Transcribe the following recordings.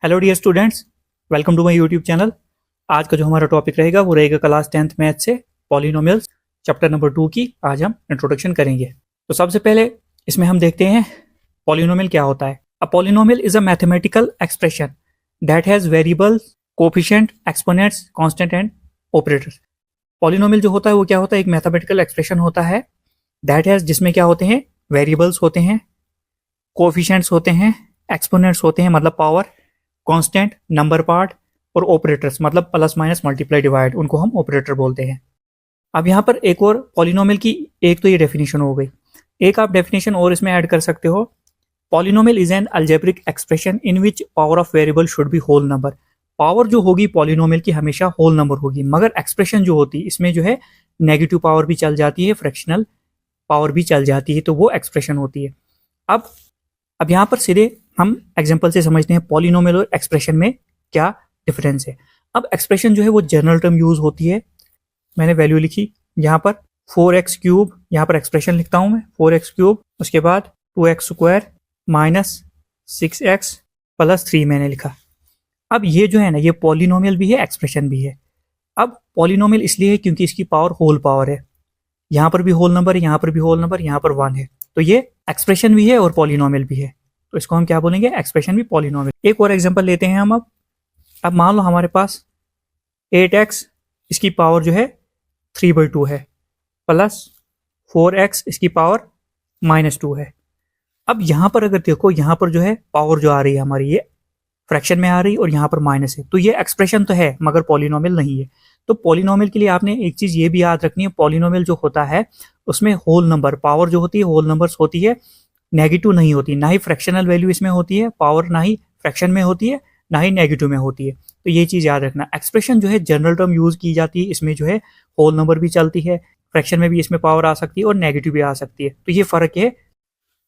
Hello dear students, welcome to my YouTube channel. आज का जो हमारा टॉपिक रहेगा वो रहेगा क्लास 10th मैथ से पॉलिनोमियल्स चैप्टर नंबर 2 की आज हम इंट्रोडक्शन करेंगे। तो सबसे पहले इसमें हम देखते हैं पॉलिनोमियल क्या होता है। A polynomial is a mathematical expression that has variables, coefficient, exponents, constant and operators. Polynomial जो होता है वो क्या होता है, एक मैथमेटिकल एक्सप्रेशन होता है दैट हैज, जिसमें क्या होते हैं, वेरिएबल्स होते हैं, कोफिशिएंट्स होते हैं, एक्सपोनेंट्स होते हैं मतलब पावर, कांस्टेंट नंबर पार्ट और ऑपरेटर्स मतलब प्लस माइनस मल्टीप्लाई डिवाइड, उनको हम ऑपरेटर बोलते हैं। अब यहाँ पर एक और पॉलिनोमियल की एक तो ये डेफिनेशन हो गई, एक आप डेफिनेशन और इसमें ऐड कर सकते हो। Polynomial is an algebraic expression in which power of variable should be whole number. Power जो होगी पॉलिनोमियल की हमेशा होल नंबर होगी, मगर एक्सप्रेशन जो होती है इसमें जो है नेगेटिव पावर भी चल जाती है, फ्रैक्शनल पावर भी चल जाती है, तो वो एक्सप्रेशन होती है। अब यहाँ पर सीधे हम एग्जांपल से समझते हैं पॉलिनोमियल और एक्सप्रेशन में क्या डिफरेंस है। अब एक्सप्रेशन जो है वो जनरल टर्म यूज होती है। मैंने वैल्यू लिखी यहाँ पर 4x क्यूब, यहाँ पर एक्सप्रेशन लिखता हूँ मैं 4x क्यूब, उसके बाद 2x square minus 6x plus 3 मैंने लिखा। अब ये जो है ना, ये पॉलिनोमियल भी है, एक्सप्रेशन भी है। अब पॉलिनोमियल इसलिए है क्योंकि इसकी पावर होल पावर है, यहाँ पर भी होल नंबर है, यहाँ पर भी होल नंबर, यहाँ पर 1 है, तो ये एक्सप्रेशन भी है और पॉलिनोमियल भी है, तो इसको हम क्या बोलेंगे, एक्सप्रेशन भी पॉलिनोमियल। एक और एग्जांपल लेते हैं हम। अब मान लो हमारे पास 8x इसकी पावर जो है 3/2 है प्लस 4x इसकी पावर -2 है। अब यहाँ पर अगर देखो, यहाँ पर जो है पावर जो आ रही है हमारी ये फ्रैक्शन में आ रही और यहाँ पर माइनस है, तो ये एक्सप्रेशन तो है मगर पॉलिनोमियल नहीं है। तो पॉलिनोमियल के लिए आपने एक चीज ये भी याद रखनी है, पॉलिनोमियल जो होता है उसमें होल नंबर पावर जो होती है होल नंबर्स होती है, नेगेटिव नहीं होती, ना ही फ्रैक्शनल वैल्यू इसमें होती है, पावर ना ही फ्रैक्शन में होती है ना ही नेगेटिव में होती है। तो ये चीज याद रखना। एक्सप्रेशन जो है जनरल टर्म यूज की जाती है, इसमें जो है होल नंबर भी चलती है, फ्रैक्शन में भी इसमें पावर आ सकती है और नेगेटिव भी आ सकती है, तो ये फर्क है।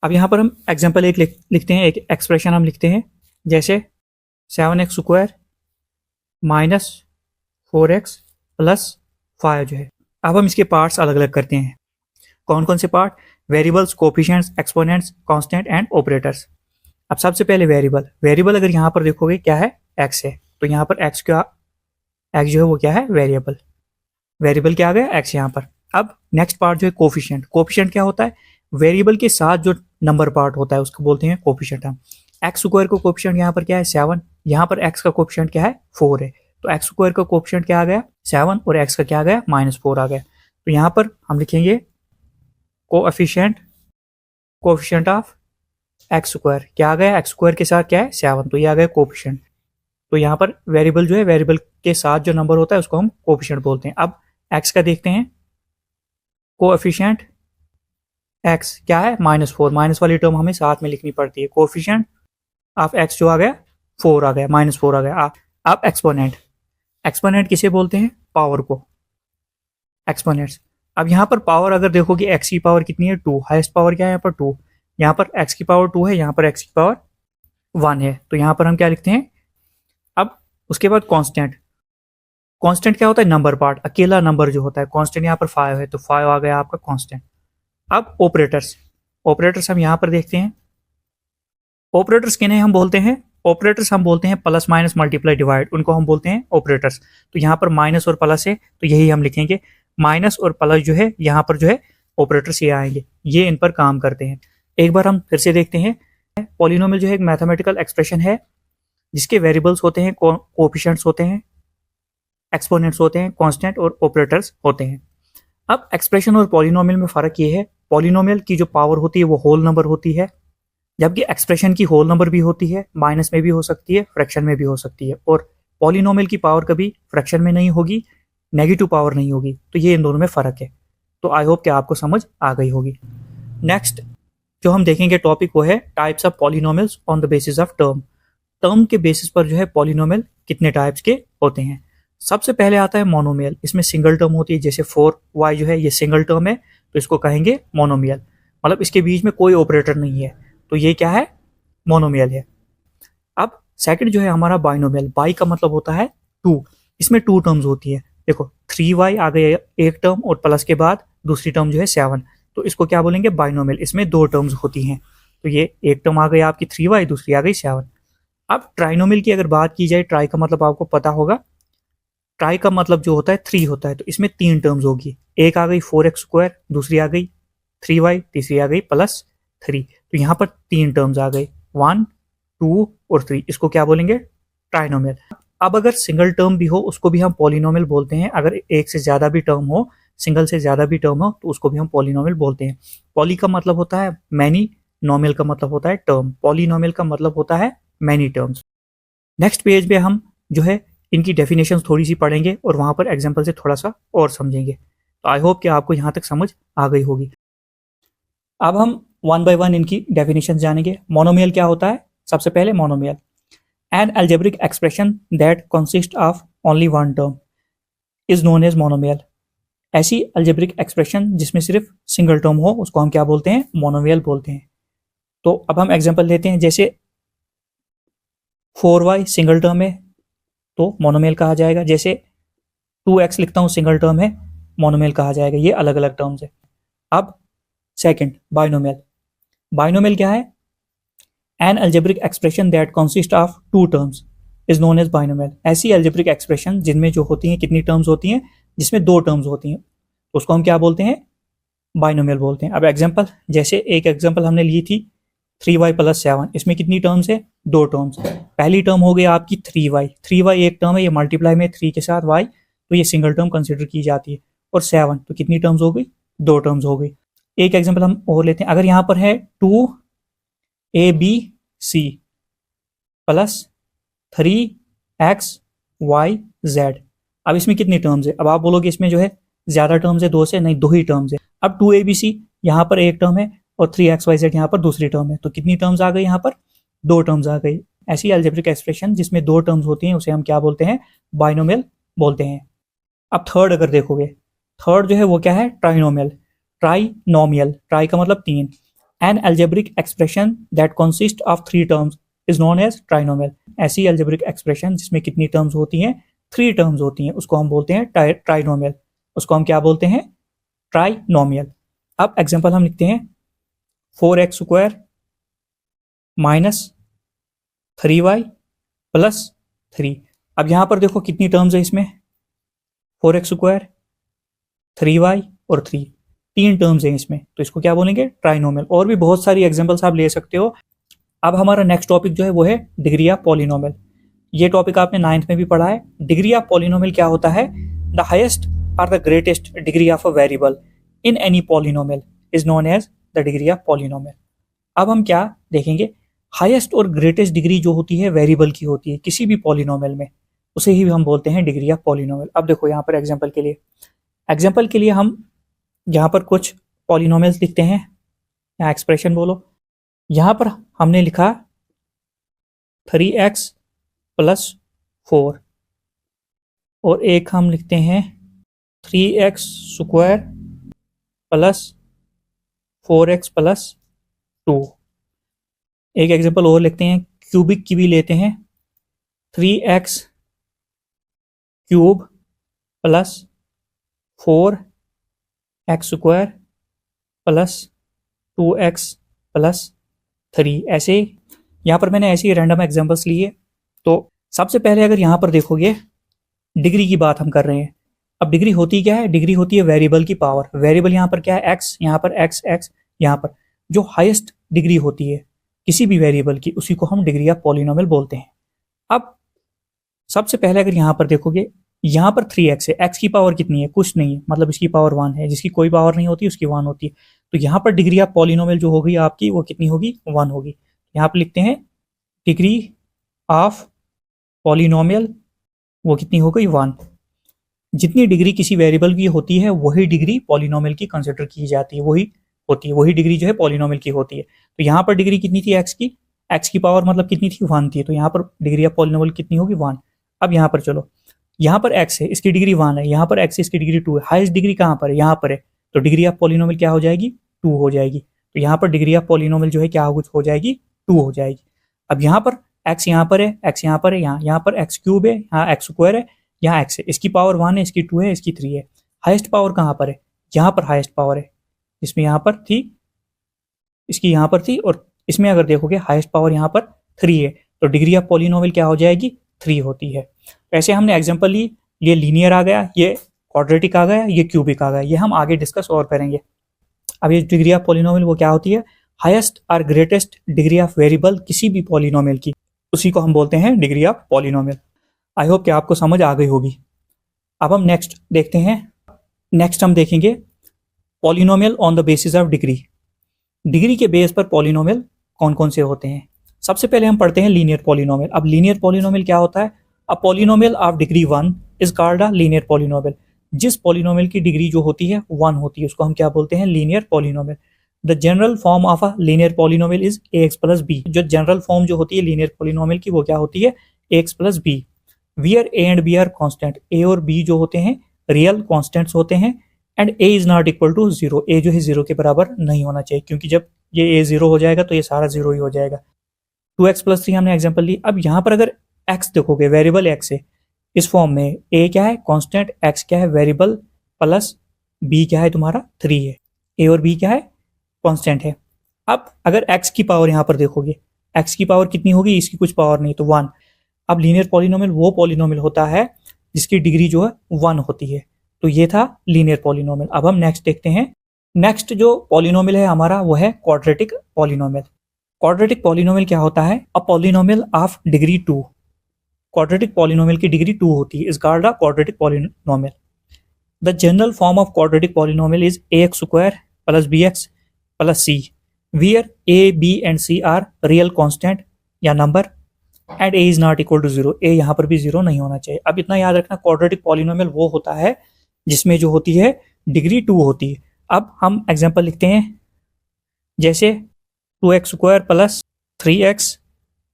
अब यहाँ पर हम एग्जाम्पल एक लिखते हैं, एक एक्सप्रेशन हम लिखते हैं जैसे 7x square minus 4x plus 5 जो है। अब हम इसके पार्ट्स अलग अलग करते हैं। कौन कौन से part, variables, coefficients, exponents, constant and operators. अब सबसे पहले वेरिएबल अगर यहाँ पर देखोगे क्या है, x है, तो यहाँ पर x जो है वो क्या है, वेरिएबल क्या आ गया, x यहाँ पर। अब नेक्स्ट पार्ट जो है कोफिशिएंट क्या होता है, वेरिएबल के साथ जो नंबर पार्ट होता है उसको बोलते हैं कोफिशिएंट हम। एक्स स्क्वायर का कोफिशिएंट यहाँ पर क्या है 7, यहाँ पर x का कोफिशिएंट क्या है 4 है, तो एक्स स्क्वायर का कोफिशिएंट क्या आ गया 7 और x का क्या आ गया -4 आ गया। तो यहाँ पर हम लिखेंगे कोफिशिएंट ऑफ एक्स स्क्वायर, क्या आ गया एक्स स्क्वायर के साथ क्या है 7, तो ये आ गया कोफिशिएंट। तो यहाँ पर वेरिएबल जो है, वेरिएबल के साथ जो नंबर होता है उसको हम कोफिशिएंट बोलते हैं। अब x का देखते हैं, कोएफिशिएंट x क्या है -4, माइनस वाली टर्म हमें साथ में लिखनी पड़ती है। कोएफिशिएंट ऑफ x जो आ गया 4 आ गया, -4 आ गया। अब एक्सपोनेंट किसे बोलते हैं, पावर को, एक्सपोनेंट्स। अब यहाँ पर पावर अगर देखोगे x की पावर कितनी है 2, हाईएस्ट पावर क्या है यहाँ पर 2, यहाँ पर x की पावर 2 है, यहाँ पर x की पावर 1 है, तो यहाँ पर हम क्या लिखते हैं। अब उसके बाद कांस्टेंट क्या होता है, नंबर पार्ट, अकेला नंबर जो होता है। कांस्टेंट यहाँ पर 5 है, तो 5 आ गया आपका कांस्टेंट। अब ऑपरेटर्स हम यहाँ पर देखते हैं। ऑपरेटर्स किन्हें हम बोलते हैं, ऑपरेटर्स हम बोलते हैं प्लस माइनस मल्टीप्लाई डिवाइड, उनको हम बोलते हैं ऑपरेटर्स। तो यहाँ पर माइनस और प्लस है, तो यही हम लिखेंगे, माइनस और प्लस जो है यहाँ पर जो है ऑपरेटर्स ये आएंगे, ये इन पर काम करते हैं। एक बार हम फिर से देखते हैं, पॉलिनोमियल जो है एक मैथमेटिकल एक्सप्रेशन है जिसके वेरिएबल्स होते हैं, कोएफिशिएंट्स होते हैं, एक्सपोनेंट्स होते हैं, कांस्टेंट और ऑपरेटर्स होते हैं। अब एक्सप्रेशन और पॉलिनोमियल में फर्क ये है, पॉलिनोमियल की जो पावर होती है वो होल नंबर होती है, जबकि एक्सप्रेशन की होल नंबर भी होती है, माइनस में भी हो सकती है, फ्रैक्शन में भी हो सकती है। और पॉलिनोमियल की पावर कभी फ्रैक्शन में नहीं होगी, नेगेटिव पावर नहीं होगी, तो ये इन दोनों में फर्क है। तो आई होप कि आपको समझ आ गई होगी। नेक्स्ट जो हम देखेंगे टॉपिक वो है types of polynomials on the basis of term के बेसिस पर जो है पॉलिनोमियल कितने टाइप्स के होते हैं। सबसे पहले आता है मोनोमियल, इसमें सिंगल टर्म होती है, जैसे 4y जो है ये सिंगल टर्म है, तो इसको कहेंगे मोनोमियल, मतलब इसके बीच में कोई ऑपरेटर नहीं है, तो ये क्या है, मोनोमियल है। अब सेकंड जो है हमारा बाइनोमियल, बाई का मतलब होता है 2, इसमें 2 टर्म्स होती है। देखो 3y आ गया एक टर्म और प्लस के बाद दूसरी टर्म जो है 7, तो इसको क्या बोलेंगे, बाइनोमियल। इसमें 2 टर्म्स होती हैं, तो ये एक टर्म आ गई आपकी 3y, दूसरी आ गई 7। अब ट्राइनोमियल की अगर बात की जाए, ट्राई का मतलब आपको पता होगा, ट्राई का मतलब जो होता है 3 होता है, तो इसमें 3 टर्म्स होगी। एक आ गई 4x², दूसरी आ गई 3y, तीसरी आ गई +3। तो यहाँ पर 3 टर्म्स आ गई, 1, 2 और 3। इसको क्या बोलेंगे? ट्राइनोमियल। अब अगर सिंगल टर्म भी हो उसको भी हम पॉलिनोमियल बोलते हैं। अगर एक से ज़्यादा भी टर्म हो, सिंगल से ज़्यादा भी टर्म हो, तो उसको भी हम पॉलिनोमियल बोलते हैं। पॉली का मतलब होता है मैनी, नोमियल का मतलब होता है टर्म। पॉलिनोमियल का मतलब होता है मैनी टर्म्स। नेक्स्ट पेज पे हम जो है इनकी डेफिनेशन थोड़ी सी पढ़ेंगे और वहाँ पर एग्जाम्पल से थोड़ा सा और समझेंगे। तो आई होप कि आपको यहाँ तक समझ आ गई होगी। अब हम 1 बाय 1 इनकी डेफिनेशन जानेंगे। मोनोमियल क्या होता है? सबसे पहले monomial, an algebraic expression that consists of only one term is known as monomial। ऐसी algebraic expression जिसमें सिर्फ सिंगल टर्म हो उसको हम क्या बोलते हैं? मोनोमियल बोलते हैं। तो अब हम एग्जांपल लेते हैं, जैसे 4y सिंगल टर्म है तो मोनोमियल कहा जाएगा। जैसे 2x लिखता हूँ सिंगल टर्म है, मोनोमियल कहा जाएगा। ये अलग अलग टर्म्स है। अब सेकंड, बाइनोमियल। बाइनोमियल क्या है? An algebraic expression that consists of two terms is known as binomial। ऐसी algebraic expression जिनमें जो होती हैं, कितनी टर्म्स होती हैं? जिसमें 2 टर्म्स होती हैं, तो उसको हम क्या बोलते हैं? बाइनोमियल बोलते हैं। अब एग्जांपल, जैसे एक एग्जांपल हमने ली थी 3y + 7। इसमें कितनी टर्म्स है? 2 टर्म्स। पहली टर्म हो गई आपकी 3y। 3y एक टर्म है, ये मल्टीप्लाई में 3 के साथ y, तो ये सिंगल टर्म कंसिडर की जाती है। और 7, तो कितनी टर्म्स हो गई? 2 टर्म्स हो गई। एक एग्जाम्पल हम और लेते हैं। अगर यहाँ पर है 2abc + 3xyz। अब इसमें कितनी टर्म्स है? अब आप बोलोगे इसमें जो है ज्यादा टर्म्स है 2 से, नहीं 2 ही टर्म्स है। अब 2abc यहाँ पर एक टर्म है और 3xyz यहाँ पर दूसरी टर्म है, तो कितनी टर्म्स आ गई? यहाँ पर 2 टर्म्स आ गई। ऐसी अलजेब्रिक एक्सप्रेशन जिसमें 2 टर्म्स होती हैं उसे हम क्या बोलते हैं? बाइनोमियल बोलते हैं। अब थर्ड अगर देखोगे, थर्ड जो है वो क्या है? ट्राइनोमियल। ट्राइनोमियल, ट्राई का मतलब 3। An algebraic expression that consists of 3 terms is known as trinomial। ऐसी algebraic expression जिसमें कितनी टर्म्स होती हैं? 3 टर्म्स होती हैं, उसको हम बोलते हैं ट्राइनोमियल। उसको हम क्या बोलते हैं? ट्राइनोमियल। अब एग्जांपल हम लिखते हैं 4x² - 3y + 3। अब यहाँ पर देखो कितनी टर्म्स है इसमें? 4x², 3y और 3, 3 टर्म्स हैं इसमें, तो इसको क्या बोलेंगे? ट्राइनोमियल। और भी बहुत सारी एग्जांपल्स आप ले सकते हो। अब हमारा नेक्स्ट टॉपिक जो है वो है डिग्री ऑफ पॉलिनोमियल। ये टॉपिक आपने 9th में भी पढ़ा है। डिग्री ऑफ पॉलिनोमियल क्या होता है? द हाईएस्ट और the greatest degree of a variable in any polynomial is known as the degree of polynomial. अब हम क्या देखेंगे? हाईएस्ट और ग्रेटेस्ट डिग्री जो होती है वेरिएबल की होती है किसी भी पॉलिनोमियल में, उसे ही हम बोलते हैं डिग्री ऑफ पॉलिनोमियल। अब देखो यहाँ पर एग्जाम्पल के लिए हम यहाँ पर कुछ पॉलिनोमियल्स लिखते हैं या एक्सप्रेशन बोलो। यहाँ पर हमने लिखा 3x + 4 और एक हम लिखते हैं 3x² + 4x + 2। एक एग्जांपल और लिखते हैं, क्यूबिक की भी लेते हैं, 3x³ + 4x² + 2x + 3। ऐसे यहाँ पर मैंने ऐसे ही रैंडम एग्जांपल्स लिए। तो सबसे पहले अगर यहाँ पर देखोगे, डिग्री की बात हम कर रहे हैं। अब डिग्री होती क्या है? डिग्री होती है वेरिएबल की पावर। वेरिएबल यहाँ पर क्या है? x, यहाँ पर x, यहाँ पर जो हाईएस्ट डिग्री होती है किसी भी वेरिएबल की, उसी को हम डिग्री ऑफ पॉलिनोमियल बोलते हैं। अब सबसे पहले अगर यहाँ पर देखोगे, यहाँ पर 3x है, x की पावर कितनी है? कुछ नहीं है, मतलब इसकी पावर 1 है। जिसकी कोई पावर नहीं होती उसकी 1 होती है। तो यहाँ पर डिग्री ऑफ पॉलिनोमियल जो होगी आपकी, वो कितनी होगी? 1 होगी। यहाँ पर लिखते हैं डिग्री ऑफ पॉलिनोमियल, वो कितनी हो गई? 1। जितनी डिग्री किसी वेरिएबल की होती है वही डिग्री पॉलिनोमियल की कंसिडर की जाती है, वही होती है, वही डिग्री जो है पॉलिनोमियल की होती है। तो यहाँ पर डिग्री कितनी थी x की? x की पावर मतलब कितनी थी? 1 थी। तो यहाँ पर डिग्री ऑफ पॉलिनोमियल कितनी होगी? 1। अब यहाँ पर चलो, यहाँ पर x है, इसकी डिग्री 1 है, यहाँ पर x है, इसकी डिग्री 2 है। हाईएस्ट डिग्री कहाँ पर है? यहाँ पर है। तो डिग्री ऑफ पॉलिनोमियल क्या हो जाएगी? 2 हो जाएगी। तो यहाँ पर डिग्री ऑफ पॉलिनोमियल जो है क्या हो जाएगी? 2 हो जाएगी। अब यहाँ पर x यहाँ पर है, x यहाँ पर है, यहाँ पर x³ है, यहाँ x² है, यहाँ x है, इसकी पावर 1 है, इसकी 2 है, इसकी 3 है। हाईएस्ट पावर कहाँ पर है? यहाँ पर हाईएस्ट पावर है, इसमें यहाँ पर थी, इसकी यहाँ पर थी, और इसमें अगर देखोगे हाईएस्ट पावर यहाँ पर 3 है। तो डिग्री ऑफ पॉलिनोमियल क्या हो जाएगी, 3 होती है। ऐसे हमने एग्जांपल ली, ये लीनियर आ गया, ये क्वाड्रेटिक आ गया, ये क्यूबिक आ गया, ये हम आगे डिस्कस और करेंगे। अब ये डिग्री ऑफ पॉलिनोमियल वो क्या होती है, हाईएस्ट और ग्रेटेस्ट डिग्री ऑफ वेरिएबल किसी भी पॉलिनोमियल की, उसी को हम बोलते हैं degree of polynomial. I hope कि आपको समझ आ गई होगी। अब हम नेक्स्ट देखते हैं। नेक्स्ट हम देखेंगे polynomial on the basis of degree. Degree के बेस पर पॉलिनोमियल कौन कौन से होते हैं। सबसे पहले हम पढ़ते हैं लीनियर पॉलिनोमियल। अब लीनियर पॉलिनोमियल क्या होता है, a polynomial of degree 1 is called a linear polynomial. जिस पॉलिनोमियल की डिग्री जो होती है 1 होती है उसको हम क्या बोलते हैं, linear polynomial. The general form of a linear polynomial is ax plus b. जो जनरल फॉर्म जो होती है लीनियर पॉलिनोमियल की वो क्या होती है, ax plus B. Where A and B are constant, A और बी जो होते हैं रियल कॉन्स्टेंट्स होते हैं। And A is not equal to 0, A जो है 0 के बराबर नहीं होना चाहिए, क्योंकि जब ये ए 0 हो जाएगा तो ये सारा 0 ही हो जाएगा। 2x प्लस 3 हमने एग्जाम्पल ली। अब यहाँ पर अगर x देखोगे, वेरिएबल x है इस फॉर्म में, a क्या है कांस्टेंट, x क्या है वेरिएबल, प्लस b क्या है तुम्हारा 3 है, a और b क्या है कांस्टेंट है। अब अगर x की पावर यहाँ पर देखोगे, x की पावर कितनी होगी, इसकी कुछ पावर नहीं तो 1। अब लीनियर पॉलिनोमियल वो पॉलिनोमियल होता है जिसकी डिग्री जो है 1 होती है। तो ये था लीनियर पॉलिनोमियल। अब हम नेक्स्ट देखते हैं। नेक्स्ट जो पॉलिनोमियल है हमारा वो है क्वाड्रेटिक पॉलिनोमियल। क्वाड्रेटिक पॉलिनोमियल क्या होता है, a polynomial of degree 2। Quadratic polynomial की डिग्री 2 होती है, is called a quadratic polynomial. The general form of quadratic polynomial is ax square plus bx plus c, where a, b and c are real constant या number and a is not equal to 0, a यहाँ पर भी 0 नहीं होना चाहिए। अब इतना याद रखना, क्वाड्रेटिक पॉलिनोमियल वो होता है जिसमें जो होती है डिग्री 2 होती है। अब हम एग्जांपल लिखते हैं, जैसे 2x square plus 3x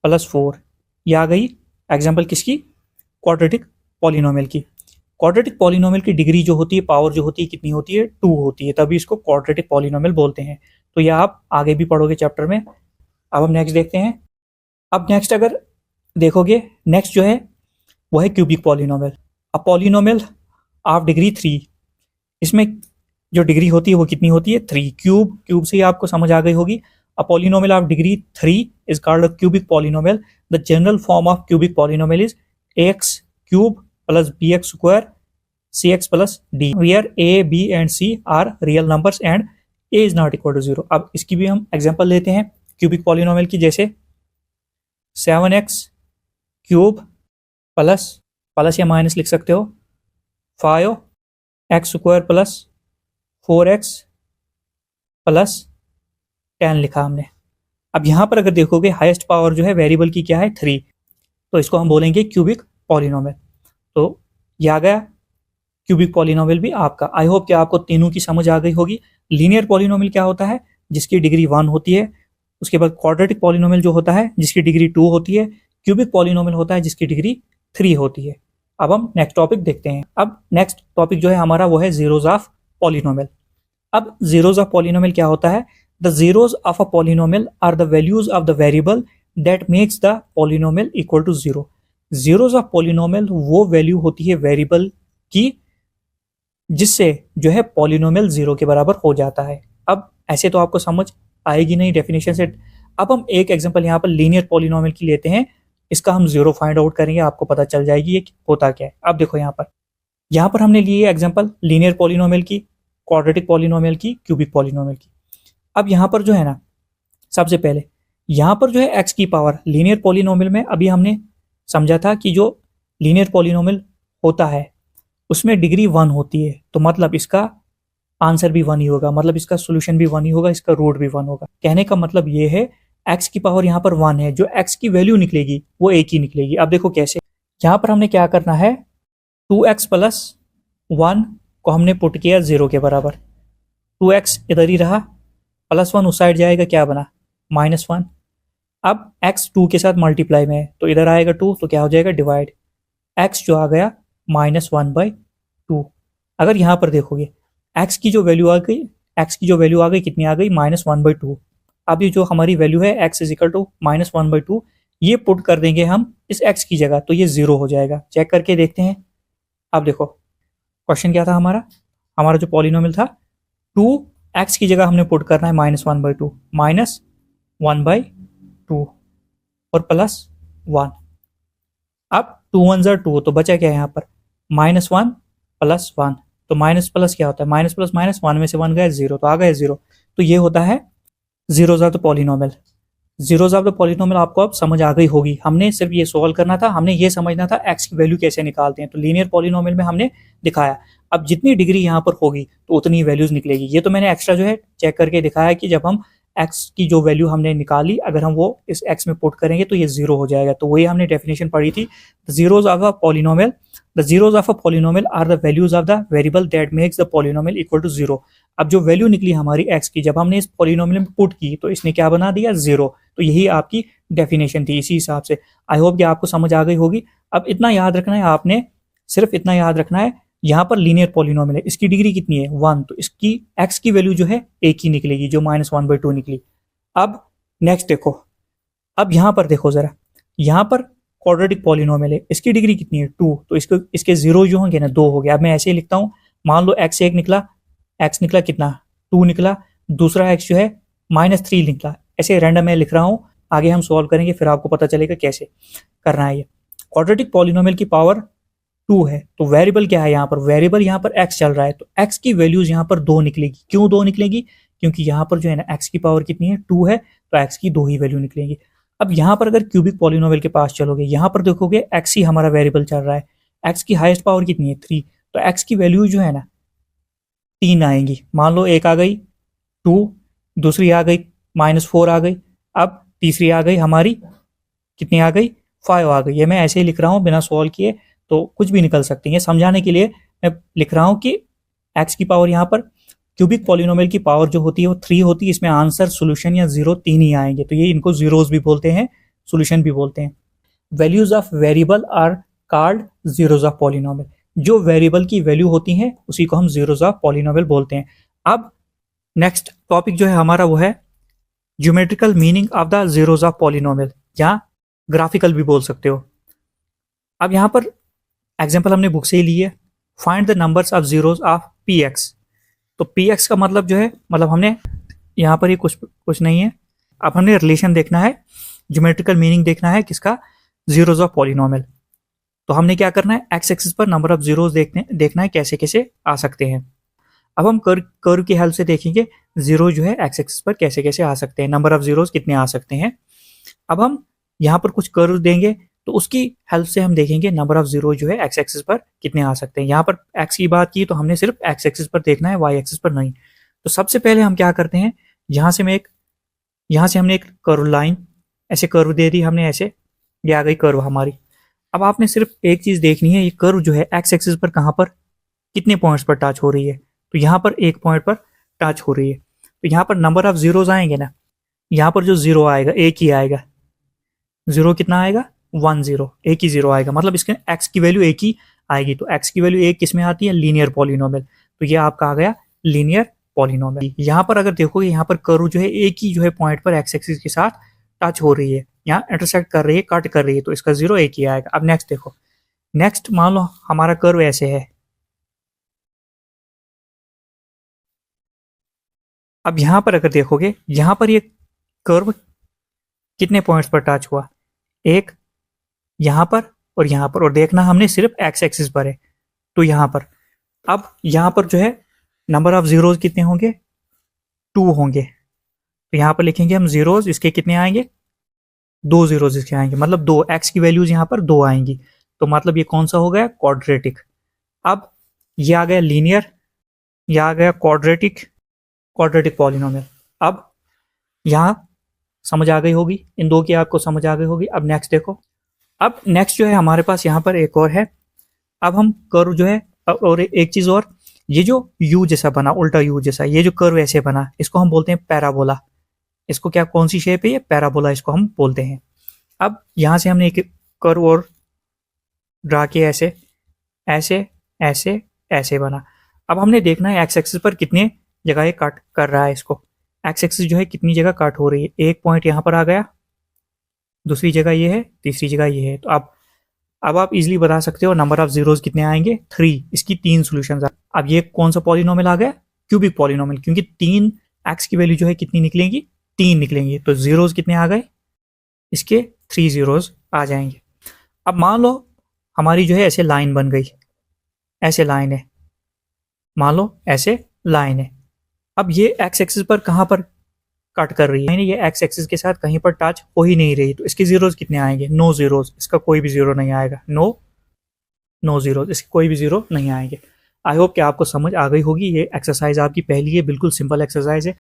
plus 4, ये आ गई एग्जांपल किसकी, क्वाड्रेटिक पॉलिनोमियल की। क्वाड्रेटिक पॉलिनोमियल की डिग्री जो होती है, पावर जो होती है कितनी होती है, 2 होती है, तभी इसको क्वाड्रेटिक पॉलिनोमियल बोलते हैं। तो यह आप आगे भी पढ़ोगे चैप्टर में। अब हम नेक्स्ट देखते हैं। अब नेक्स्ट अगर देखोगे, नेक्स्ट जो है वो है cubic polynomial. A polynomial of degree 3, इसमें जो डिग्री होती है वो कितनी होती है, 3। क्यूब से ही आपको समझ आ गई होगी। A polynomial of degree 3 is called a cubic polynomial. The general form of cubic polynomial is ax cube plus bx square cx plus d, where a, b and c are real numbers and a is not equal to 0। अब इसकी भी हम example लेते हैं cubic polynomial की, जैसे 7x cube plus या minus लिख सकते हो 5x square plus 4x plus 10 लिखा हमने। अब यहाँ पर अगर देखोगे हाईएस्ट पावर जो है वेरिएबल की क्या है, 3, तो इसको हम बोलेंगे क्यूबिक पॉलिनोमियल। तो ये आ गया क्यूबिक पॉलिनोमियल भी आपका। आई होप कि आपको तीनों की समझ आ गई होगी। लीनियर पॉलिनोमियल क्या होता है, जिसकी डिग्री 1 होती है। उसके बाद क्वाड्रेटिक पॉलिनोमियल जो होता है जिसकी डिग्री 2 होती है। क्यूबिक पॉलिनोमियल होता है जिसकी डिग्री 3 होती है। अब हम नेक्स्ट टॉपिक देखते हैं। अब नेक्स्ट टॉपिक जो है हमारा वो है जीरोज ऑफ पॉलिनोमियल। अब जीरोज ऑफ पॉलिनोमियल क्या होता है, the zeros of a polynomial are the values of the variable that makes the polynomial equal to 0। Zeros of polynomial वो वैल्यू होती है वेरिएबल की जिससे जो है पॉलिनोमियल 0 के बराबर हो जाता है। अब ऐसे तो आपको समझ आएगी नहीं डेफिनेशन से। अब हम एक एग्जांपल यहाँ पर लीनियर पॉलिनोमियल की लेते हैं, इसका हम 0 फाइंड आउट करेंगे, आपको पता चल जाएगी ये होता क्या है। अब देखो यहाँ पर हमने लिए एग्जांपल लीनियर पॉलिनोमियल की, क्वाड्रेटिक पॉलिनोमियल की, क्यूबिक पॉलिनोमियल की। अब यहाँ पर जो है ना, सबसे पहले यहाँ पर जो है x की पावर लीनियर पॉलिनोमियल में अभी हमने समझा था कि जो लीनियर पॉलिनोमियल होता है उसमें डिग्री 1 होती है, तो मतलब इसका आंसर भी 1 ही होगा, मतलब इसका सोल्यूशन भी 1 ही होगा, इसका रूट भी 1 होगा। कहने का मतलब ये है x की पावर यहाँ पर 1 है, जो x की वैल्यू निकलेगी वो एक ही निकलेगी। अब देखो कैसे, यहाँ पर हमने क्या करना है, 2x प्लस 1 को हमने पुट किया 0 के बराबर, 2x इधर ही रहा, प्लस 1 उस साइड जाएगा, क्या बना -1। अब x 2 के साथ मल्टीप्लाई में है तो इधर आएगा 2, तो क्या हो जाएगा डिवाइड, x जो आ गया -1/2। अगर यहाँ पर देखोगे x की जो वैल्यू आ गई कितनी आ गई, -1/2। अब ये जो हमारी वैल्यू है x इज इक्वल टू -1/2, ये पुट कर देंगे हम इस x की जगह, तो ये 0 हो जाएगा। चेक करके देखते हैं। अब देखो क्वेश्चन क्या था हमारा जो पॉलिनोमियल था, 2x की जगह हमने पुट करना है -1/2, -1/2 और प्लस 1। अब 2 1 ज़ा 2, तो बचा क्या है यहाँ पर -1 + 1। तो माइनस प्लस क्या होता है, माइनस प्लस माइनस, 1 में से 1 गया 0, तो आ गया 0। तो ये होता है zeros of the polynomial. Zeros of the polynomial आपको अब समझ आ गई होगी। हमने सिर्फ ये सॉल्व करना था, हमने ये समझना था एक्स की वैल्यू कैसे निकालते हैं। तो लीनियर पॉलिनोमियल में हमने दिखाया। अब जितनी डिग्री यहाँ पर होगी तो उतनी वैल्यूज निकलेगी। ये तो मैंने एक्स्ट्रा जो है चेक करके दिखाया कि जब हम एक्स की जो वैल्यू हमने निकाली, अगर हम वो इस एक्स में पुट करेंगे तो ये 0 हो जाएगा। तो वही हमने डेफिनेशन पढ़ी थी, the zeros of a polynomial, the zeros of a polynomial are the values of the variable that makes the polynomial equal to 0। अब जो वैल्यू निकली हमारी एक्स की, जब हमने इस पॉलिनोमियल में पुट की तो इसने क्या बना दिया, 0। तो यही आपकी डेफिनेशन थी। इसी हिसाब से आई होप कि आपको समझ आ गई होगी। अब इतना याद रखना है आपने, सिर्फ इतना याद रखना है, यहाँ पर लीनियर पॉलिनोमियल है, इसकी डिग्री कितनी है 1, तो इसकी एक्स की वैल्यू जो है एक ही निकलेगी, जो -1/2 निकली। अब नेक्स्ट देखो, अब यहाँ पर देखो जरा, यहाँ पर क्वाड्रेटिक पॉलिनोमियल है, इसकी डिग्री कितनी है 2, तो इसके 0 जो होंगे ना 2 हो गए। अब मैं ऐसे ही लिखता हूँ, मान लो x 1 निकला, x निकला कितना 2 निकला, दूसरा x जो है -3 निकला। ऐसे रैंडम मैं लिख रहा हूँ, आगे हम सॉल्व करेंगे फिर आपको पता चलेगा कैसे करना है। ये क्वाड्रेटिक पॉलिनोमियल की पावर 2 है, तो वेरिएबल क्या है यहाँ पर, वेरिएबल यहाँ पर x चल रहा है, तो x की वैल्यूज यहाँ पर 2 निकलेगी। क्यों 2 निकलेगी, क्योंकि यहाँ पर जो है ना x की पावर कितनी है 2 है, तो x की 2 ही वैल्यू निकलेंगी। अब यहाँ पर अगर क्यूबिक पॉलिनोमियल के पास चलोगे, यहाँ पर देखोगे x ही हमारा वेरिएबल चल रहा है, x की हाईएस्ट पावर कितनी है 3, तो x की वैल्यू जो है ना 3 आएंगी। मान लो एक आ गई 2, दूसरी आ गई -4 आ गई, अब तीसरी आ गई हमारी कितनी आ गई 5 आ गई। ये मैं ऐसे ही लिख रहा हूँ बिना सॉल्व किए, तो कुछ भी निकल सकती है। समझाने के लिए मैं लिख रहा हूँ कि x की पावर यहाँ पर क्यूबिक पॉलिनोमियल की पावर जो होती है वो 3 होती है, इसमें आंसर सोल्यूशन या 0 3 ही आएंगे, तो ये इनको जीरोस भी बोलते हैं, सोल्यूशन भी बोलते हैं। Values of variable are called zeros of polynomial. जो वेरिएबल की वैल्यू होती है उसी को हम जीरोस ऑफ पॉलिनोमियल बोलते हैं। अब नेक्स्ट टॉपिक जो है हमारा वो है geometrical meaning of the zeros of polynomial, या ग्राफिकल भी बोल सकते हो। अब यहाँ पर एग्जाम्पल हमने बुक से ही ली है, find the numbers of zeros of P x. तो पी एक्स का मतलब जो है, मतलब हमने यहाँ पर ही कुछ नहीं है, अब हमने रिलेशन देखना है, ज्योमेट्रिकल मीनिंग देखना है किसका, जीरोस ऑफ पॉलिनोमियल। तो हमने क्या करना है, एक्स एक्सिस पर नंबर ऑफ जीरोस देखना है कैसे कैसे आ सकते हैं। अब हम कर्व की हेल्प से देखेंगे जीरो जो है एक्स एक्सिस पर कैसे कैसे आ सकते हैं, नंबर ऑफ जीरोस कितने आ सकते हैं। अब हम यहाँ पर कुछ कर्व देंगे तो उसकी हेल्प से हम देखेंगे नंबर ऑफ जीरो जो है एक्स एक्सिस पर कितने आ सकते हैं। यहाँ पर एक्स की बात की तो हमने सिर्फ एक्स एक्सिस पर देखना है, वाई एक्सिस पर नहीं। तो सबसे पहले हम क्या करते हैं, यहाँ से हमने एक कर्व लाइन ऐसे कर्व दे दी हमने, ऐसे ये आ गई कर्व हमारी। अब आपने सिर्फ एक चीज देखनी है, ये कर्व जो है एक्स एक्सिस पर कहाँ पर कितने पॉइंट्स पर टच हो रही है, तो यहाँ पर एक पॉइंट पर टच हो रही है। तो यहाँ पर नंबर ऑफ जीरोज आएंगे ना, यहाँ पर जो जीरो आएगा एक ही आएगा, जीरो कितना आएगा 1 0, एक ही जीरो आएगा, मतलब इसके एक्स की वैल्यू एक ही आएगी। तो एक्स की वैल्यू एक किस में आती है, लीनियर पॉलिनोमियल। तो ये आपका आ गया लीनियर पॉलिनोमियल। यहाँ पर अगर देखोगे, यहाँ पर कर्व जो है एक ही जो है पॉइंट पर एक्स एक्सिस के साथ टच हो रही है, यहाँ इंटरसेक्ट कर रही है, कट कर रही है, तो इसका जीरो एक ही आएगा। अब नेक्स्ट देखो, नेक्स्ट मान लो हमारा कर्व ऐसे है, अब यहाँ पर अगर देखोगे, यहाँ पर ये कर्व कितने पॉइंट्स पर टच हुआ, एक यहाँ पर और यहाँ पर, और देखना हमने सिर्फ एक्स एक्सिस पर है, तो यहाँ पर। अब यहाँ पर जो है नंबर ऑफ जीरोज कितने होंगे 2 होंगे, तो यहाँ पर लिखेंगे हम जीरोज, इसके कितने आएंगे 2 जीरोज इसके आएंगे, मतलब 2 एक्स की वैल्यूज यहाँ पर 2 आएंगी, तो मतलब ये कौन सा हो गया क्वाड्रेटिक। अब ये आ गया लीनियर, ये आ गया क्वाड्रेटिक पॉलिनोमियल। अब यहाँ समझ आ गई होगी, इन दो की आपको समझ आ गई होगी। अब नेक्स्ट देखो, अब नेक्स्ट जो है हमारे पास यहाँ पर एक और है। अब हम कर्व जो है, और एक चीज और, ये जो यू जैसा बना, उल्टा यू जैसा, ये जो कर्व ऐसे बना, इसको हम बोलते हैं पैराबोला। इसको क्या, कौन सी शेप है ये, पैराबोला इसको हम बोलते हैं। अब यहाँ से हमने एक कर्व और ड्रा किया, ऐसे ऐसे ऐसे ऐसे बना। अब हमने देखना है एक्स एक्सिस पर कितने जगह ये कट कर रहा है, इसको एक्स एक्सिस जो है कितनी जगह कट हो रही है। एक पॉइंट यहाँ पर आ गया, दूसरी जगह ये है, तीसरी जगह ये है। तो अब आप इजीली बता सकते हो नंबर ऑफ जीरोज कितने आएंगे 3, इसकी 3 सॉल्यूशंस। अब ये कौन सा पॉलिनोमियल आ गया, क्यूबिक पॉलिनोमियल, क्योंकि 3 एक्स की वैल्यू जो है कितनी निकलेंगी 3 निकलेंगी, तो जीरोज कितने आ गए, इसके 3 जीरोज आ जाएंगे। अब मान लो हमारी जो है ऐसे लाइन बन गई, ऐसे लाइन है, मान लो ऐसे लाइन है। अब ये एक्स एक्सिस पर कहाँ पर कट कर रही है, ये एक्स एक्सिस के साथ कहीं पर टच हो ही नहीं रही, तो इसके जीरोज कितने आएंगे? नो जीरोज, इसका कोई भी जीरो नहीं आएगा। नो जीरोज, इसके कोई भी जीरो नहीं आएंगे। आई होप कि आपको समझ आ गई होगी। ये एक्सरसाइज आपकी पहली है, बिल्कुल सिंपल एक्सरसाइज है।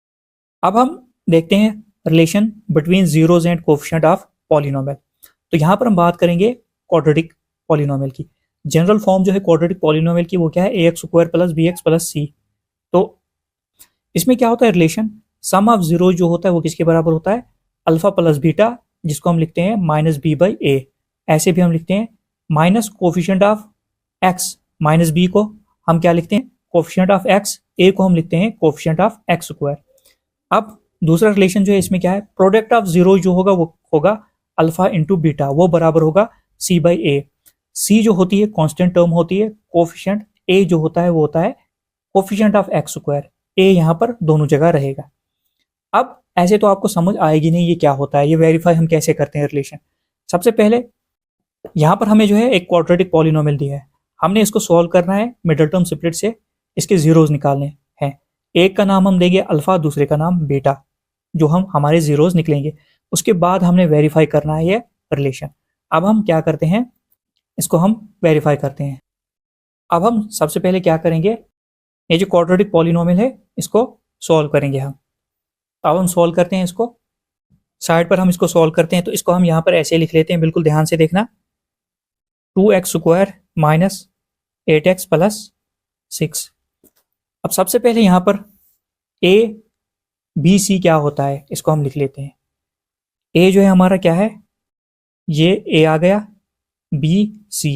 अब हम देखते हैं relation between zeros and coefficient of polynomial. तो यहाँ पर हम बात करेंगे क्वाड्रेटिक पॉलिनोमियल की। जनरल फॉर्म जो है क्वाड्रेटिक पॉलिनोमियल की वो क्या है? ax square plus bx plus c। तो इसमें क्या होता है रिलेशन? सम ऑफ जीरो जो होता है वो किसके बराबर होता है? अल्फा प्लस बीटा, जिसको हम लिखते हैं माइनस बी बाई ए। ऐसे भी हम लिखते हैं minus coefficient of x minus b को हम क्या लिखते हैं? Coefficient of x. ए को हम लिखते हैं कोफिशिएंट ऑफ एक्स स्क्वायर। अब दूसरा रिलेशन जो है इसमें क्या है? प्रोडक्ट ऑफ जीरो जो होगा वो होगा अल्फा इंटू बीटा, वो बराबर होगा सी बाई ए। सी जो होती है कांस्टेंट टर्म होती है, कोफिशिएंट ए जो होता है वो होता है कोफिशिएंट ऑफ एक्स स्क्वायर। ए यहाँ पर दोनों जगह रहेगा। अब ऐसे तो आपको समझ आएगी नहीं ये क्या होता है, ये वेरीफाई हम कैसे करते हैं रिलेशन। सबसे पहले यहाँ पर हमें जो है एक क्वाड्रेटिक पॉलिनोमियल दिया है, हमने इसको सॉल्व करना है मिडिल टर्म स्प्लिट से, इसके जीरोज निकालने हैं। एक का नाम हम देंगे अल्फा, दूसरे का नाम बीटा, जो हम हमारे जीरोज निकलेंगे। उसके बाद हमने वेरीफाई करना है ये रिलेशन। अब हम क्या करते हैं, इसको हम वेरीफाई करते हैं। अब हम सबसे पहले क्या करेंगे, ये जो क्वाड्रेटिक पॉलिनोमियल है इसको सॉल्व करेंगे हम। अब हम सॉल्व करते हैं इसको, साइड पर हम इसको सॉल्व करते हैं। तो इसको हम यहाँ पर ऐसे लिख लेते हैं, बिल्कुल ध्यान से देखना। 2x square minus 8x plus 6। अब सबसे पहले यहाँ पर a b c क्या होता है इसको हम लिख लेते हैं। a जो है हमारा क्या है, ये a आ गया, b c।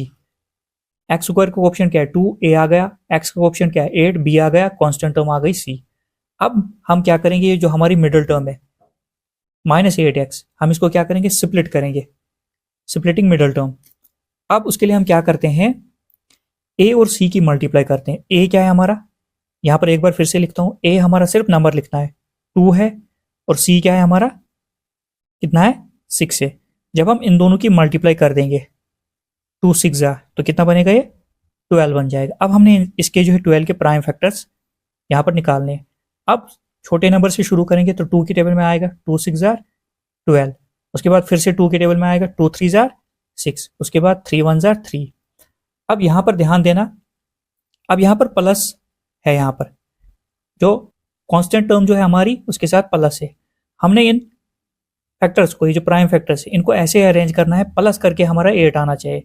एक्स स्क्वायर का ऑप्शन क्या है? 2a आ गया, x का ऑप्शन क्या है? 8b आ गया, कांस्टेंट टर्म आ गई c। अब हम क्या करेंगे, ये जो हमारी मिडिल टर्म है माइनस 8x, हम इसको क्या करेंगे? स्प्लिट करेंगे, स्प्लिटिंग मिडिल टर्म। अब उसके लिए हम क्या करते हैं, a और c की मल्टीप्लाई करते हैं। a क्या है हमारा, यहाँ पर एक बार फिर से लिखता हूँ, a हमारा सिर्फ नंबर लिखना है 2 है, और c क्या है हमारा, कितना है? 6 है। जब हम इन दोनों की मल्टीप्लाई कर देंगे 2 6 जा तो कितना बनेगा? ये 12 बन जाएगा। अब हमने इसके जो है 12 के प्राइम फैक्टर्स यहाँ पर निकालने हैं। अब छोटे नंबर से शुरू करेंगे तो 2 की टेबल में आएगा 2 6 जार 12, उसके बाद फिर से 2 की टेबल में आएगा 2 3 जार 6, उसके बाद 3 1 जार 3। अब यहाँ पर ध्यान देना, अब यहाँ पर प्लस है, यहाँ पर जो कांस्टेंट टर्म जो है हमारी उसके साथ प्लस है। हमने इन फैक्टर्स को, ये जो प्राइम फैक्टर्स है, इनको ऐसे अरेंज करना है प्लस करके हमारा 8 आना चाहिए।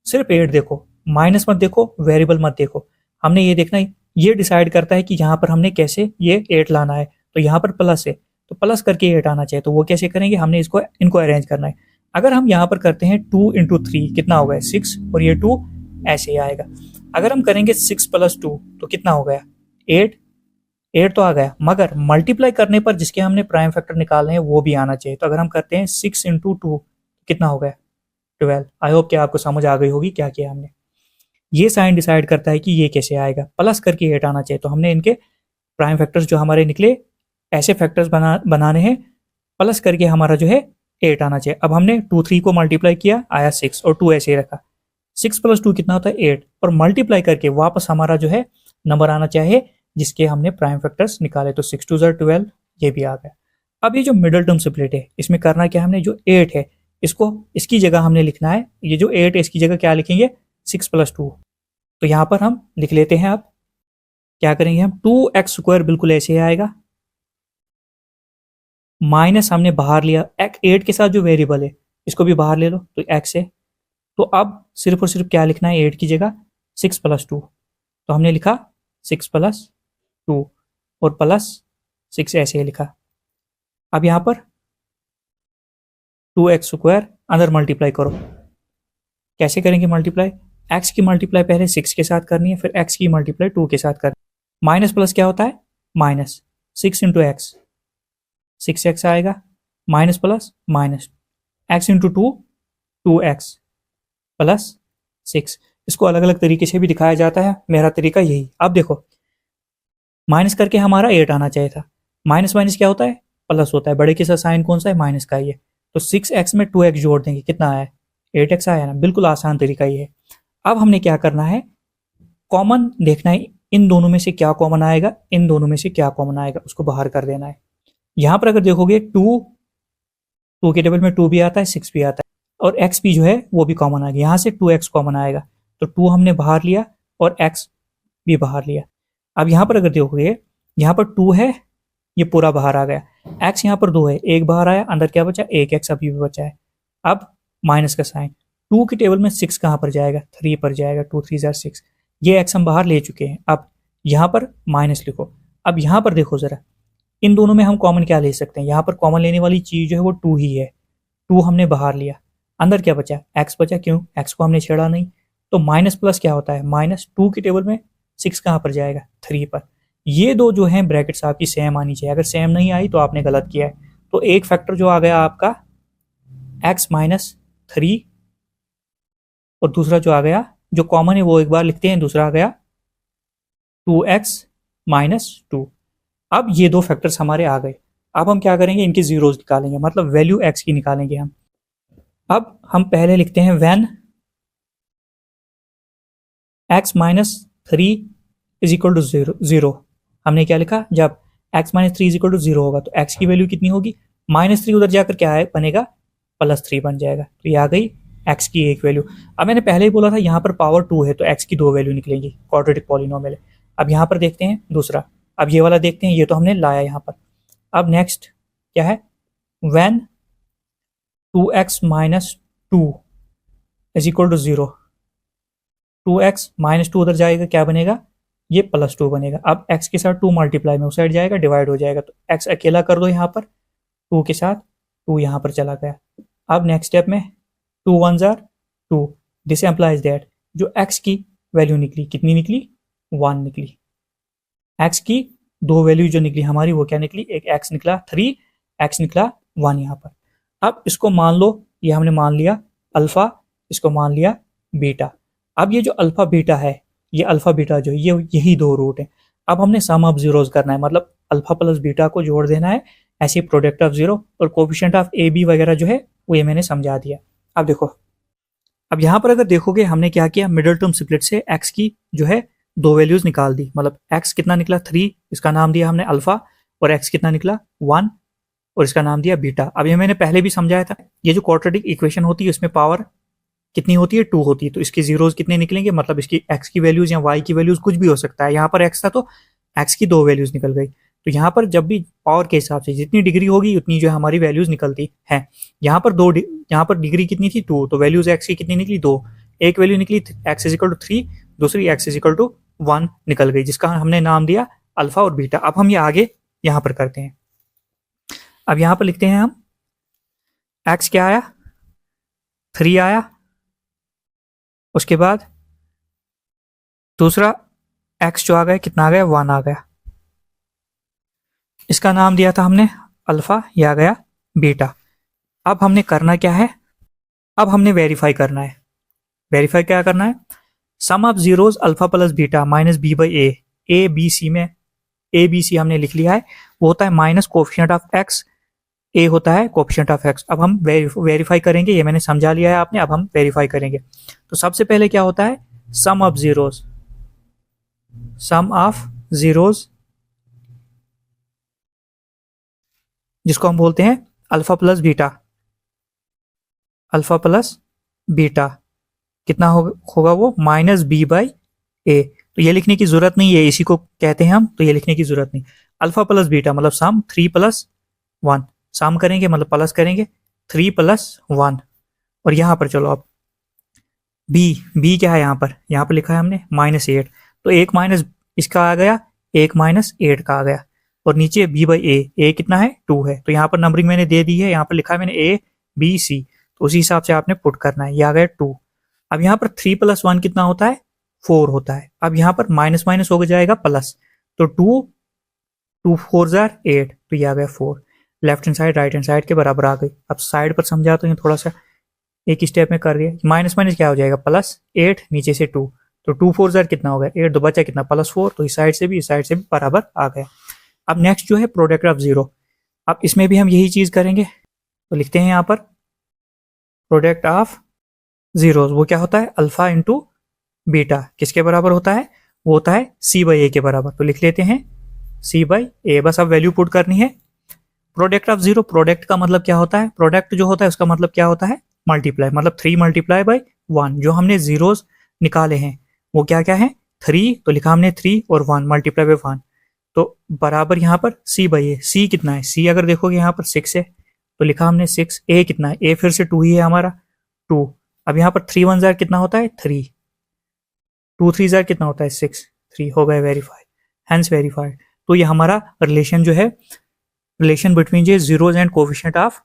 सिर्फ 8 देखो, माइनस मत देखो, वेरिएबल मत देखो। हमने ये देखना है, ये डिसाइड करता है कि यहाँ पर हमने कैसे ये 8 लाना है। तो यहाँ पर प्लस है तो प्लस करके 8 आना चाहिए, तो वो कैसे करेंगे, हमने इसको इनको अरेंज करना है। अगर हम यहाँ पर करते हैं 2 इंटू 3 कितना हो गया? 6, और ये 2 ऐसे ही आएगा। अगर हम करेंगे 6 प्लस 2 तो कितना हो गया? 8 तो आ गया, मगर मल्टीप्लाई करने पर जिसके हमने प्राइम फैक्टर निकालने हैं वो भी आना चाहिए। तो अगर हम करते हैं 6 इंटू 2 कितना हो गया? 12। आई होप कि आपको समझ आ गई होगी क्या किया हमने। ये साइन डिसाइड करता है कि ये कैसे आएगा, प्लस करके 8 आना चाहिए। तो हमने इनके प्राइम फैक्टर्स जो हमारे निकले, ऐसे फैक्टर्स बनाने हैं, प्लस करके हमारा जो है 8 आना चाहिए। अब हमने 2 3 को मल्टीप्लाई किया, आया 6, और 2 ऐसे ही रखा। 6 प्लस 2 कितना होता है? 8, और मल्टीप्लाई करके वापस हमारा जो है नंबर आना चाहिए जिसके हमने प्राइम फैक्टर्स निकाले। तो 6 2 12, ये भी आ गया। अब ये जो मिडिल टर्म स्प्लिट है इसमें करना क्या, हमने जो 8 है इसको इसकी जगह हमने लिखना है, ये जो 8 है इसकी जगह क्या लिखेंगे? 6 प्लस 2। तो यहाँ पर हम लिख लेते हैं। अब क्या करेंगे हम, 2x स्क्वायर बिल्कुल ऐसे आएगा, माइनस हमने बाहर लिया, 8 के साथ जो वेरिएबल है इसको भी बाहर ले लो तो x है। तो अब सिर्फ और सिर्फ क्या लिखना है, 8 की जगह 6 प्लस 2। तो हमने लिखा 6 प्लस 2 और प्लस 6 ऐसे ही लिखा। अब यहाँ पर 2x स्क्वायर अंदर मल्टीप्लाई करो। कैसे करेंगे मल्टीप्लाई? x की मल्टीप्लाई पहले 6 के साथ करनी है, फिर x की मल्टीप्लाई 2 के साथ करनी है। माइनस प्लस क्या होता है? माइनस 6 इंटू एक्स, 6x आएगा, minus plus minus, x into 2 2x plus 6। इसको अलग अलग तरीके से भी दिखाया जाता है, मेरा तरीका यही। अब देखो, माइनस करके हमारा 8 आना चाहिए था, माइनस माइनस क्या होता है? प्लस होता है। बड़े के साथ साइन कौन सा है? माइनस का ही है। तो 6x में 2x जोड़ देंगे, कितना आया, 8x आया ना। बिल्कुल आसान तरीका ये है। अब हमने क्या करना है, कॉमन देखना है, इन दोनों में से क्या कॉमन आएगा, इन दोनों में से क्या कॉमन आएगा, उसको बाहर कर देना है। यहां पर अगर देखोगे 2 के टेबल में 2 भी आता है, 6 भी आता है, और x भी जो है वो भी कॉमन आ गया। यहां से 2x कॉमन आएगा, तो 2 हमने बाहर लिया और x भी बाहर लिया। अब यहां पर अगर देखोगे, यहां पर 2 है, ये पूरा बाहर आ गया। x यहाँ पर 2 है, एक बाहर आया, अंदर क्या बचा, एक x अभी भी बचा है। अब माइनस का साइन, 2 के टेबल में 6 कहाँ पर जाएगा, 3 पर जाएगा, 2 3 जार 6, ये x हम बाहर ले चुके हैं। अब यहाँ पर माइनस लिखो। अब यहाँ पर देखो जरा, इन दोनों में हम कॉमन क्या ले सकते हैं, यहाँ पर कॉमन लेने वाली चीज जो है वो 2 ही है, 2 हमने बाहर लिया, अंदर क्या बचा, x बचा, क्यों, x को हमने छेड़ा नहीं। तो माइनस प्लस क्या होता है, माइनस 2 के टेबल में 6 कहाँ पर जाएगा, 3 पर। ये दो जो हैं ब्रैकेट्स आपकी सेम आनी चाहिए, अगर सेम नहीं आई तो आपने गलत किया है। तो एक फैक्टर जो आ गया आपका x माइनस 3, और दूसरा जो आ गया, जो कॉमन है वो एक बार लिखते हैं, दूसरा आ गया 2x माइनस 2। अब ये दो फैक्टर्स हमारे आ गए। अब हम क्या करेंगे, इनके जीरोस निकालेंगे, मतलब वैल्यू x की निकालेंगे हम। अब हम पहले लिखते हैं when x minus 3 is equal to 0। हमने क्या लिखा, जब x minus 3 is equal to 0 होगा तो x की वैल्यू कितनी होगी, माइनस 3 उधर जाकर क्या है बनेगा, प्लस 3 बन जाएगा। तो ये आ गई x की एक वैल्यू। अब मैंने पहले ही बोला था यहाँ पर पावर 2 है, तो x की 2 वैल्यू निकलेंगी, क्वाड्रेटिक पॉलिनोमियल है। अब यहाँ पर देखते हैं दूसरा, अब ये वाला देखते हैं, ये तो हमने लाया यहाँ पर। अब नेक्स्ट क्या है, when 2x minus 2 is equal to 0, 2x minus 2 उधर जाएगा, क्या बनेगा, ये प्लस 2 बनेगा। अब x के साथ 2 मल्टीप्लाई में उस साइड जाएगा, डिवाइड हो जाएगा, तो x अकेला कर दो यहाँ पर, 2 के साथ 2 यहाँ पर चला गया। अब नेक्स्ट स्टेप में 2 1 जार 2, दिस एम्प्लाइज दैट जो x की वैल्यू निकली, कितनी निकली, 1 निकली। x की दो वैल्यू जो निकली हमारी वो क्या निकली, एक x निकला 3, x निकला 1 यहाँ पर। अब इसको मान लो, ये हमने मान लिया अल्फा, इसको मान लिया बीटा। अब ये जो अल्फा बीटा है, ये अल्फा बीटा जो है, ये यही दो रूट है। अब हमने सम ऑफ जीरोस करना है, मतलब अल्फा प्लस बीटा को जोड़ देना है, ऐसे प्रोडक्ट ऑफ जीरो और कोफिशिएंट ऑफ ए बी वगैरह जो है वो ये मैंने समझा दिया। अब देखो, अब यहाँ पर अगर देखोगे हमने क्या किया, मिडिल टर्म स्प्लिट से x की जो है दो वैल्यूज निकाल दी, मतलब x कितना निकला 3, इसका नाम दिया हमने अल्फा, और x कितना निकला 1, और इसका नाम दिया बीटा। अब ये मैंने पहले भी समझाया था, ये जो क्वाड्रेटिक इक्वेशन होती है उसमें पावर कितनी होती है, 2 होती है, तो इसके जीरोस कितने निकलेंगे, मतलब इसकी x की वैल्यूज या y की वैल्यूज कुछ भी हो सकता है। यहाँ पर x था तो x की दो वैल्यूज निकल गई। तो यहाँ पर जब भी पावर के हिसाब से जितनी डिग्री होगी उतनी जो है हमारी वैल्यूज निकलती हैं। यहाँ पर यहाँ पर डिग्री कितनी थी 2, तो वैल्यूज x की कितनी निकली 2, एक वैल्यू निकली x इज इक्वल टू 3, दूसरी x इज इक्वल टू 1 निकल गई, जिसका हमने नाम दिया अल्फा और बीटा। अब हम ये आगे यहाँ पर करते हैं। अब यहाँ पर लिखते हैं हम x क्या आया, 3 आया, उसके बाद दूसरा x जो आ गया कितना आ गया, 1 आ गया, इसका नाम दिया था हमने अल्फा, ये आ गया बीटा। अब हमने करना क्या है, अब हमने वेरीफाई करना है। वेरीफाई क्या करना है, sum of zeros alpha plus beta minus B by A B C में ए बी सी हमने लिख लिया है, वो होता है माइनस कोफिशिएंट ऑफ एक्स, ए होता है कोफिशिएंट ऑफ एक्स। अब हम वेरीफाई करेंगे, ये मैंने समझा लिया है आपने, अब हम वेरीफाई करेंगे। तो सबसे पहले क्या होता है, sum of zeros, sum of zeros जिसको हम बोलते हैं alpha plus beta, alpha plus beta कितना होगा वो माइनस बी बाई ए। तो ये लिखने की जरूरत नहीं है, इसी को कहते हैं हम, तो ये लिखने की जरूरत नहीं। अल्फा प्लस बीटा मतलब सम 3 प्लस 1, सम करेंगे मतलब प्लस करेंगे 3 प्लस 1, और यहाँ पर चलो अब बी क्या है, यहाँ पर लिखा है हमने -8, तो एक माइनस इसका आ गया, एक -8 का आ गया, और नीचे बी बाई ए कितना है 2 है, तो यहाँ पर नंबरिंग मैंने दे दी है, यहाँ पर लिखा है मैंने ए बी सी, तो उसी हिसाब से आपने पुट करना है, ये आ गया 2। अब यहाँ पर 3 प्लस 1 कितना होता है, 4 होता है। अब यहाँ पर माइनस माइनस हो जाएगा प्लस, तो 2 4 जार 8, तो ये आ गया 4, left hand side right hand side के बराबर आ गई। अब साइड पर समझा तो थोड़ा सा एक स्टेप में कर दिया, माइनस माइनस क्या हो जाएगा +8, नीचे से 2, तो 2 4 जार कितना हो गया 8, दो बचा कितना +4, तो इस साइड से भी बराबर आ गया। अब नेक्स्ट जो है प्रोडक्ट ऑफ जीरो, अब इसमें भी हम यही चीज करेंगे, तो लिखते हैं यहाँ पर प्रोडक्ट ऑफ जीरोज, वो क्या होता है अल्फा इंटू बीटा, किसके बराबर होता है, वो होता है सी बाई ए के बराबर। तो लिख लेते हैं सी बाई ए, बस अब वैल्यू पुट करनी है। प्रोडक्ट ऑफ जीरो, प्रोडक्ट का मतलब क्या होता है, प्रोडक्ट जो होता है उसका मतलब क्या होता है मल्टीप्लाई, मतलब 3 मल्टीप्लाई बाई 1। जो हमने जीरोज निकाले हैं वो क्या क्या है 3, तो लिखा हमने 3 और 1 मल्टीप्लाई बाई 1, तो बराबर यहाँ पर सी बाई ए। सी कितना है, सी अगर देखोगे यहाँ पर 6 है, तो लिखा हमने 6। ए कितना है, ए फिर से 2 ही है हमारा 2। अब यहाँ पर 3 1 जार कितना होता है 3, 2 3 जार कितना होता है 6, 3 हो गए वेरीफाइड, हैंस वेरीफाइड। तो ये हमारा रिलेशन जो है, relation between the zeros and coefficient of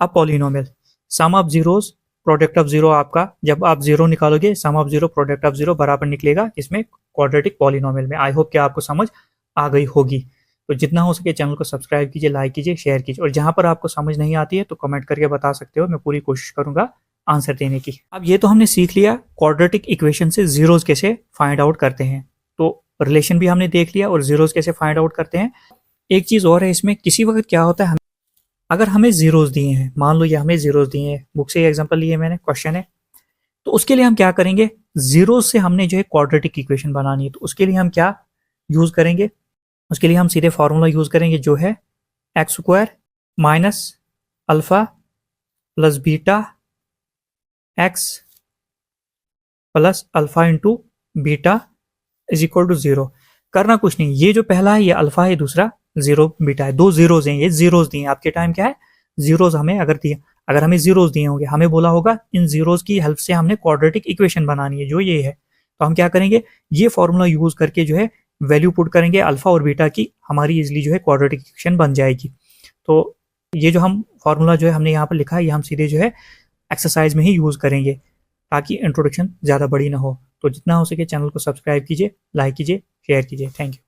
a polynomial. Sum of zeros product of zero, आपका जब आप जीरो निकालोगे sum of zero product of zero बराबर निकलेगा इसमें क्वाड्रेटिक पॉलिनोमियल में। आई होप कि आपको समझ आ गई होगी। तो जितना हो सके चैनल को सब्सक्राइब कीजिए, लाइक कीजिए, शेयर कीजिए, और जहां पर आपको समझ नहीं आती है तो कमेंट करके बता सकते हो, मैं पूरी कोशिश करूंगा आंसर देने की। अब ये तो हमने सीख लिया क्वाड्रेटिक इक्वेशन से जीरोज कैसे फाइंड आउट करते हैं, तो रिलेशन भी हमने देख लिया और जीरोज कैसे फाइंड आउट करते हैं। एक चीज और है इसमें, किसी वक्त क्या होता है अगर हमें जीरोज दिए हैं, मान लो ये हमें जीरोज दिए हैं, बुक से एग्जांपल लिए मैंने, क्वेश्चन है, तो उसके लिए हम क्या करेंगे, जीरोज से हमने जो है क्वाड्रेटिक इक्वेशन बनानी है, तो उसके लिए हम क्या यूज करेंगे, उसके लिए हम सीधे फॉर्मूला यूज करेंगे जो है x square minus alpha plus beta x plus alpha into beta is equal to 0। करना कुछ नहीं, ये जो पहला है ये अल्फा है, दूसरा जीरो बीटा है, दो जीरोज हैं, ये जीरोज दिए आपके टाइम क्या है जीरोज हमें अगर दिए, अगर हमें जीरोज दिए होंगे हमें बोला होगा इन जीरोज की हेल्प से हमने क्वाड्रेटिक इक्वेशन बनानी है जो ये है, तो हम क्या करेंगे ये फॉर्मूला यूज करके जो है वैल्यू पुट करेंगे अल्फा और बीटा की, हमारी इजिली जो है क्वाड्रेटिक इक्वेशन बन जाएगी। तो ये जो हम फॉर्मूला जो है हमने यहाँ पर लिखा है ये हम सीधे जो है एक्सरसाइज में ही यूज करेंगे ताकि इंट्रोडक्शन ज़्यादा बड़ी ना हो। तो जितना हो सके चैनल को सब्सक्राइब कीजिए, लाइक कीजिए, शेयर कीजिए। Thank you.